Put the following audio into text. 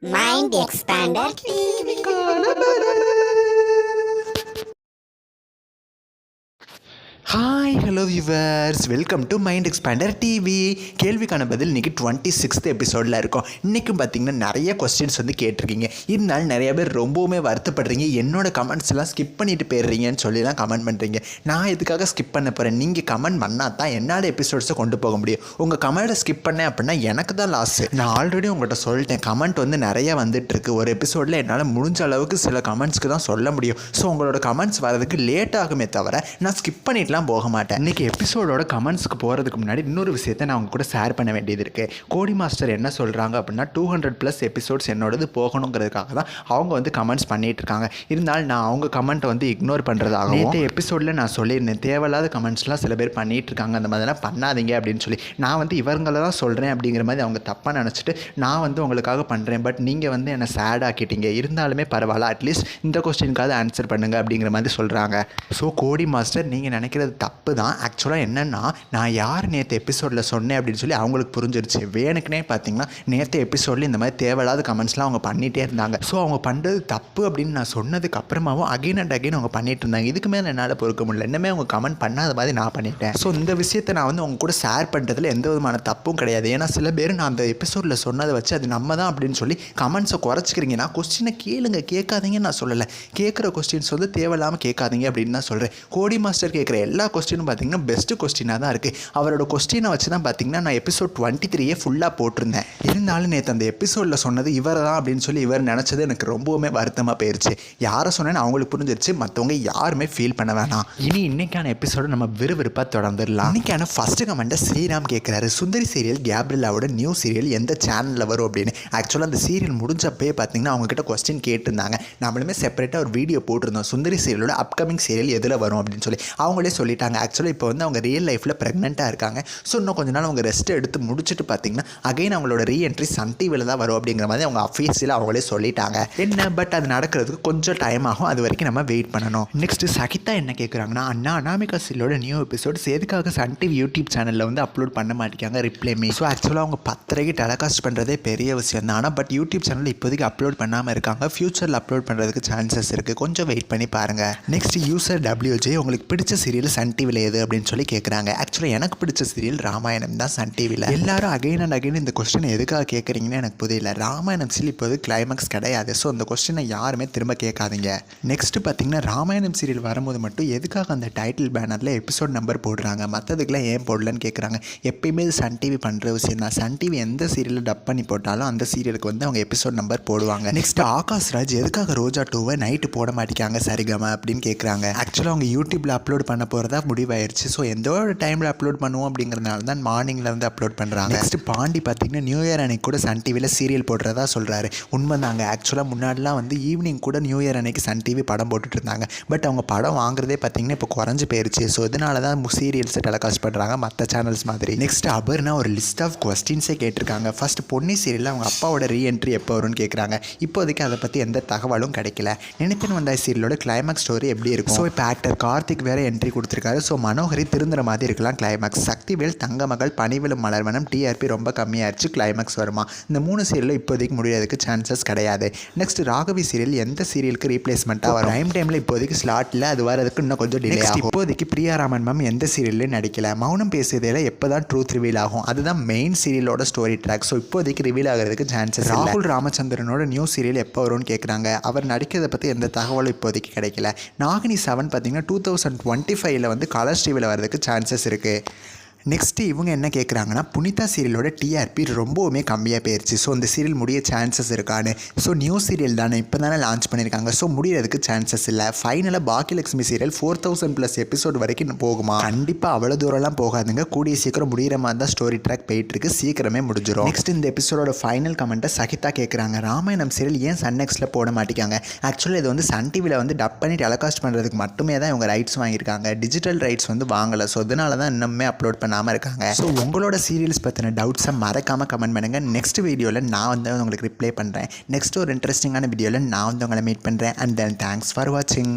Mind Expander TV. Hi hello viewers, welcome to mind expander TV. கேள்விக்கான பதில் இன்றைக்கி 26th எபிசோடில் இருக்கும். இன்றைக்கும் பார்த்திங்கன்னா நிறைய கொஸ்டின்ஸ் வந்து கேட்டிருக்கீங்க. இருந்தாலும் நிறைய பேர் ரொம்பவுமே வருத்தப்படுறீங்க. என்னோடய கமெண்ட்ஸ் எல்லாம் ஸ்கிப் பண்ணிட்டு போயிடுறீங்கன்னு சொல்லிலாம் கமெண்ட் பண்ணுறீங்க. நான் இதுக்காக ஸ்கிப் பண்ண போகிறேன். நீங்கள் கமெண்ட் பண்ணால் தான் என்னோட எபிசோட்ஸை கொண்டு போக முடியும். உங்கள் கமெண்ட்டை ஸ்கிப் பண்ணேன் அப்படின்னா எனக்கு தான் லாஸு. நான் ஆல்ரெடி உங்கள்கிட்ட சொல்லிட்டேன், கமெண்ட் வந்து நிறைய வந்துட்டுருக்கு. ஒரு எபிசோடில் என்னால் முடிஞ்ச அளவுக்கு சில கமெண்ட்ஸ்க்கு தான் சொல்ல முடியும். ஸோ உங்களோட கமெண்ட்ஸ் வரதுக்கு லேட் ஆகுமே தவிர நான் ஸ்கிப் பண்ணிட்டுலாம் போக மாட்டேன். இன்றைக்கி எபிசோடோட கமெண்ட்ஸ்க்கு போகிறதுக்கு முன்னாடி இன்னொரு விஷயத்தை நான் அவங்க கூட ஷேர் பண்ண வேண்டியது இருக்குது. கோடி மாஸ்டர் என்ன சொல்கிறாங்க அப்படின்னா 200+ எபிசோட்ஸ் என்னோடது போகணுங்கிறதுக்காக தான் அவங்க வந்து கமெண்ட்ஸ் பண்ணிகிட்டு இருக்காங்க. இருந்தாலும் நான் அவங்க கமெண்ட்டை வந்து இக்னோர் பண்ணுறதாகவும் நேற்று எபிசோடில் நான் சொல்லியிருந்தேன், தேவையில்லாத கமெண்ட்ஸ்லாம் சில பேர் பண்ணிகிட்டு இருக்காங்க, அந்த மாதிரிலாம் பண்ணாதீங்க அப்படின்னு சொல்லி. நான் வந்து இவங்களை தான் சொல்கிறேன் அப்படிங்கிற மாதிரி அவங்க தப்பாக நினச்சிட்டு நான் வந்து உங்களுக்காக பண்ணுறேன், பட் நீங்கள் வந்து என்னை சேட் ஆக்கிட்டீங்க. இருந்தாலுமே பரவாயில்ல, அட்லீஸ்ட் இந்த கொஸ்டினுக்காவது ஆன்சர் பண்ணுங்கள் அப்படிங்கிற மாதிரி சொல்கிறாங்க. ஸோ கோடி மாஸ்டர், நீங்கள் நினைக்கிறது தப்பு தான். ஆக்சுவலாக என்னென்னா, நான் யார் நேற்று எபிசோடில் சொன்னேன் அப்படின்னு சொல்லி அவங்களுக்கு புரிஞ்சிருச்சு. வேணுக்குனே பார்த்தீங்கன்னா நேற்று எபிசோடில் இந்த மாதிரி தேவையில்லாத கமெண்ட்ஸ்லாம் அவங்க பண்ணிகிட்டே இருந்தாங்க. ஸோ அவங்க பண்ணுறது தப்பு அப்படின்னு நான் சொன்னதுக்கு அப்புறமாவும் அகைன் அண்ட் அகைன் அவங்க பண்ணிட்டு இருந்தாங்க. இதுக்கு மேலே என்னால் பொறுக்க முடியல. இன்னுமே அவங்க கமெண்ட் பண்ணாத மாதிரி நான் பண்ணிட்டேன். ஸோ இந்த விஷயத்தை நான் வந்து அவங்க கூட ஷேர் பண்ணுறதுல எந்த விதமான தப்பும் கிடையாது. ஏன்னா சில பேர் நான் அந்த எபிசோடில் சொன்னதை வச்சு அது நம்ம தான் அப்படின்னு சொல்லி கமெண்ட்ஸை குறைச்சிக்கிறீங்க. நான் கொஸ்டினை கேளுங்க, கேட்காதீங்கன்னு நான் சொல்லலை. கேட்குற கொஸ்டின்ஸ் வந்து தேவையில்லாமல் கேட்காதீங்க அப்படின்னு தான் சொல்கிறேன். கோடி மாஸ்டர் கேட்குற எல்லா கொஸ்டினும் பார்த்தீங்கன்னா பெஸ்ட்டு கொஸ்டினாக தான் இருக்குது. அவரோட கொஸ்டினை வச்சு தான் பார்த்தீங்கன்னா நான் எபிசோட் 23 ஃபுல்லாக போட்டிருந்தேன். இருந்தாலும் நேற்று அந்த எபிசோடில் சொன்னது இவர் தான் அப்படின்னு சொல்லி இவர் நினச்சது எனக்கு ரொம்பவுமே வருத்தமாக போயிடுச்சு. யாரை சொன்னேன்னு அவங்களுக்கு புரிஞ்சிருச்சு, மற்றவங்க யாருமே ஃபீல் பண்ண வேணாம். இனி இன்னைக்கான எபிசோடு நம்ம விறுவிறுப்பாக தொடர்ந்துடலாம். இன்னைக்கான ஃபஸ்ட்டு கமெண்ட்டை ஸ்ரீராம் கேட்குறாரு, சுந்தரி சீரியல் கேப்ரில்லாவோட நியூ சீரியல் எந்த சேனலில் வரும் அப்படின்னு. ஆக்சுவலாக அந்த சீரியல் முடிஞ்சப்பே பார்த்தீங்கன்னா அவங்ககிட்ட கொஸ்டின் கேட்டிருந்தாங்க. நம்மளுமே செப்பரேட்டாக ஒரு வீடியோ போட்டிருந்தோம், சுந்தரி சீரியலோட அப்கமிங் சீரியல் எதில் வரும் அப்படின்னு சொல்லி. அவங்களே சொல்லிட்டாங்க. ஆக்சுவலாக இப்போ வந்து அவங்க ரியல் லைஃப்பில் ப்ரெக்னெண்ட்டாக இருக்காங்க. ஸோ இன்னும் கொஞ்ச நாள் அவங்க ரெஸ்ட் எடுத்து முடிச்சுட்டு பார்த்தீங்கன்னா அகைன் அவங்களோட ரீஎன்ட்ரி சன் டிவியில் தான் வரும் அப்படிங்கிற மாதிரி அவங்க அஃபீஷியலாக அவங்களே சொல்லிட்டாங்க. என்ன பட் அது நடக்கிறதுக்கு கொஞ்சம் டைம் ஆகும், அது வரைக்கும் நம்ம வெயிட் பண்ணணும். நெக்ஸ்ட்டு சகிதா என்ன கேட்குறாங்கன்னா, அண்ணா அனாமிகா சீரியலோட நியூ எபிசோட்ஸ் எதுக்காக சன் டிவி யூடியூப் சேனலில் வந்து அப்லோட் பண்ண மாட்டேங்காங்க, ரிப்ளை மீ. ஸோ ஆக்சுவலாக அவங்க 10:30 டெலிகாஸ்ட் பண்ணுறதே பெரிய விஷயம் தான். ஆனால் பட் யூடியூப் சேனலில் இப்போதைக்கு அப்லோட் பண்ணாமல் இருக்காங்க. ஃபியூச்சரில் அப்லோட் பண்ணுறதுக்கு சான்சஸ் இருக்குது, கொஞ்சம் வெயிட் பண்ணி பாருங்கள். நெக்ஸ்ட் யூசர் WJ, உங்களுக்கு பிடிச்ச சீரியல் சன் டிவியில் எது அப்படின்னு சொல்லி கேட்குறாங்க. ஆக்சுவலாக எனக்கு பிடிச்ச சீரியல் ராமாயணம் தான் சன் டிவியில். எல்லாரும் அகைன் அண்ட் அகைன் இந்த கொஸ்டினை எதுக்காக கேட்குறீங்கன்னு எனக்கு புரியல. ராமாயணம் சீரியல் இப்போது கிளைமேக்ஸ் கிடையாது. ஸோ அந்த கொஸ்டினை யாருமே திரும்ப கேட்காதீங்க. நெக்ஸ்ட்டு பார்த்தீங்கன்னா ராமாயணம் சீரியல் வரும்போது மட்டும் எதுக்காக அந்த டைட்டில் பேனரில் எபிசோட் நம்பர் போடுறாங்க, மற்றதுக்கெலாம் ஏன் போடலன்னு கேட்குறாங்க. எப்பயுமே சன் டிவி பண்ணுற விஷயம் தான். சன் டிவி எந்த சீரியலில் டப் பண்ணி போட்டாலும் அந்த சீரியலுக்கு வந்து அவங்க எபிசோட் நம்பர் போடுவாங்க. நெக்ஸ்ட் ஆகாஷ் ராஜ் எதுக்காக ரோஜா 2 நைட்டு போட மாட்டேங்காங்க சரிகமா அப்படின்னு கேட்குறாங்க. ஆக்சுவலாக அவங்க யூடியூப்பில் அப்லோட் பண்ண போகிறதா முடிவாயிருச்சு. ஸோ எந்த ஒரு டைமில் அப்லோட் பண்ணுவோம் அப்படிங்கிறதுனால தான் மார்னிங்கில் வந்து அப்லோட் பண்ணுறாங்க. நெக்ஸ்ட் பாண்டி பார்த்தீங்கன்னா நியூ இயர் அன்னைக்கு கூட சன் டிவியில் சீரியல் போடுறதா சொல்கிறாரு. உண்மைதாங்க. ஆக்சுவலாக முன்னாடிலாம் வந்து ஈவினிங் கூட நியூ இயர் அன்னைக்கு சன் டிவி படம் போட்டுட்டு இருந்தாங்க. பட் அவங்க படம் வாங்குறதே பார்த்தீங்கன்னா இப்போ குறைஞ்சி போயிருச்சு. ஸோ இதனால தான் சீரியல்ஸை டெலிகாஸ்ட் பண்ணுறாங்க மற்ற சேனல்ஸ் மாதிரி. நெக்ஸ்ட் அபர்னா ஒரு லிஸ்ட் ஆஃப் கொஸ்டின்ஸே கேட்டிருக்காங்க. ஃபர்ஸ்ட் பொன்னி சீரியலில் அவங்க அப்பாவோட ரீஎன்ட்ரி எப்போ வரும்னு கேட்குறாங்க. இப்போதைக்கு அதை பற்றி எந்த தகவலும் கிடைக்கல. நினைத்தன் வந்தாய் சீரியலோட கிளைமேக்ஸ் ஸ்டோரி எப்படி இருக்கும். ஸோ இப்போ ஆக்டர் கார்த்திக் வேறு என்ட்ரி கொடுத்துருக்காரு. ஸோ மனோகரி திருந்துற மாதிரி இருக்கலாம் கிளைமேக்ஸ். சக்திவேல், தங்கமகள், பனிவிலும் மலர்வனம், டிஆர்பி ரொம்ப கம்மியாகிடுச்சு, கிளைமேக்ஸ் வருமா. இந்த 3 சீரியலில் இப்போதைக்கு முடியாததுக்கு சான்சஸ் கிடையாது. நெக்ஸ்ட் ராகவி சீரியல் எந்த சீரியலுக்கு ரீப்ளேஸ்மெண்ட்டாக வரும். டைம் டைமில் இப்போதைக்கு ஸ்லாட்டில் அது வரதுக்கு இன்னும் கொஞ்சம் டிலே ஆகும். இப்போதைக்கு பிரியாராமன் மேம் எந்த சீரியல்லையும் நடிக்கல. மௌனம் பேசுறதில் எப்போ தான் ட்ரூத் ரிவீல் ஆகும், அதுதான் மெயின் சீரியலோட ஸ்டோரி ட்ராக். ஸோ இப்போதைக்கு ரிவீல் ஆகிறதுக்கு சான்சஸ். ராகுல் ராமச்சந்திரனோட நியூ சீரியல் எப்போ வரும்னு கேட்குறாங்க. அவர் நடிக்கிறத பற்றி எந்த தகவலும் இப்போதைக்கு கிடைக்கல. நாகினி 7 பார்த்தீங்கன்னா 2025 வந்து கலர்ஸ் டிவியில் வரதுக்கு சான்சஸ் இருக்குது. நெக்ஸ்ட்டு இவங்க என்ன கேட்குறாங்கன்னா, புனிதா சீரியலோட டிஆர்பி ரொம்பவுமே கம்மியாக போயிடுச்சு. ஸோ இந்த சீரியல் முடிய சான்சஸ் இருக்கான்னு. ஸோ நியூ சீரியல் தானே, இப்போ தானே லான்ச் பண்ணியிருக்காங்க. ஸோ முடியறதுக்கு சான்சஸ் இல்லை. ஃபைனலாக பாக்கியலட்சுமி சீரியல் 4000+ எபிசோடு வரைக்கும் போகுமா? கண்டிப்பாக அவ்வளோ தூரம்லாம் போகாதுங்க. கூடிய சீக்கிரம் முடிகிற மாதிரி தான் ஸ்டோரி ட்ராக் போயிட்டுருக்கு, சீக்கிரமே முடிஞ்சிடும். நெக்ஸ்ட் இந்த எபிசோடோட ஃபைனல் கமெண்ட்டை சகிதா கேட்குறாங்க. ராமாயணம் சீரியல் ஏன் சன் நெக்ஸ்ட்டில் போட மாட்டேங்காங்க. ஆக்சுவலாக இது வந்து சன் டிவியில் வந்து டப் பண்ணி டெலிகாஸ்ட் பண்ணுறதுக்கு மட்டுமே தான் இவங்க ரைட்ஸ் வாங்கியிருக்காங்க. டிஜிட்டல் ரைட்ஸ் வந்து வாங்கலை. ஸோ அதனால தான் இன்னுமே அப்லோட் பண்ணாமல் இருக்காங்க. ஸோ உங்களோட சீரியல்ஸ் பற்றின டவுட்ஸை மறக்காமல் கமெண்ட் பண்ணுங்கள். நெக்ஸ்ட் வீடியோவில் நான் வந்து உங்களுக்கு ரிப்ளை பண்ணுறேன். நெக்ஸ்ட் ஒரு இன்ட்ரெஸ்டிங்கான வீடியோவில் நான் வந்து உங்களை மீட் பண்ணுறேன். அண்ட் தென் தேங்க்ஸ் ஃபார் வாட்சிங்.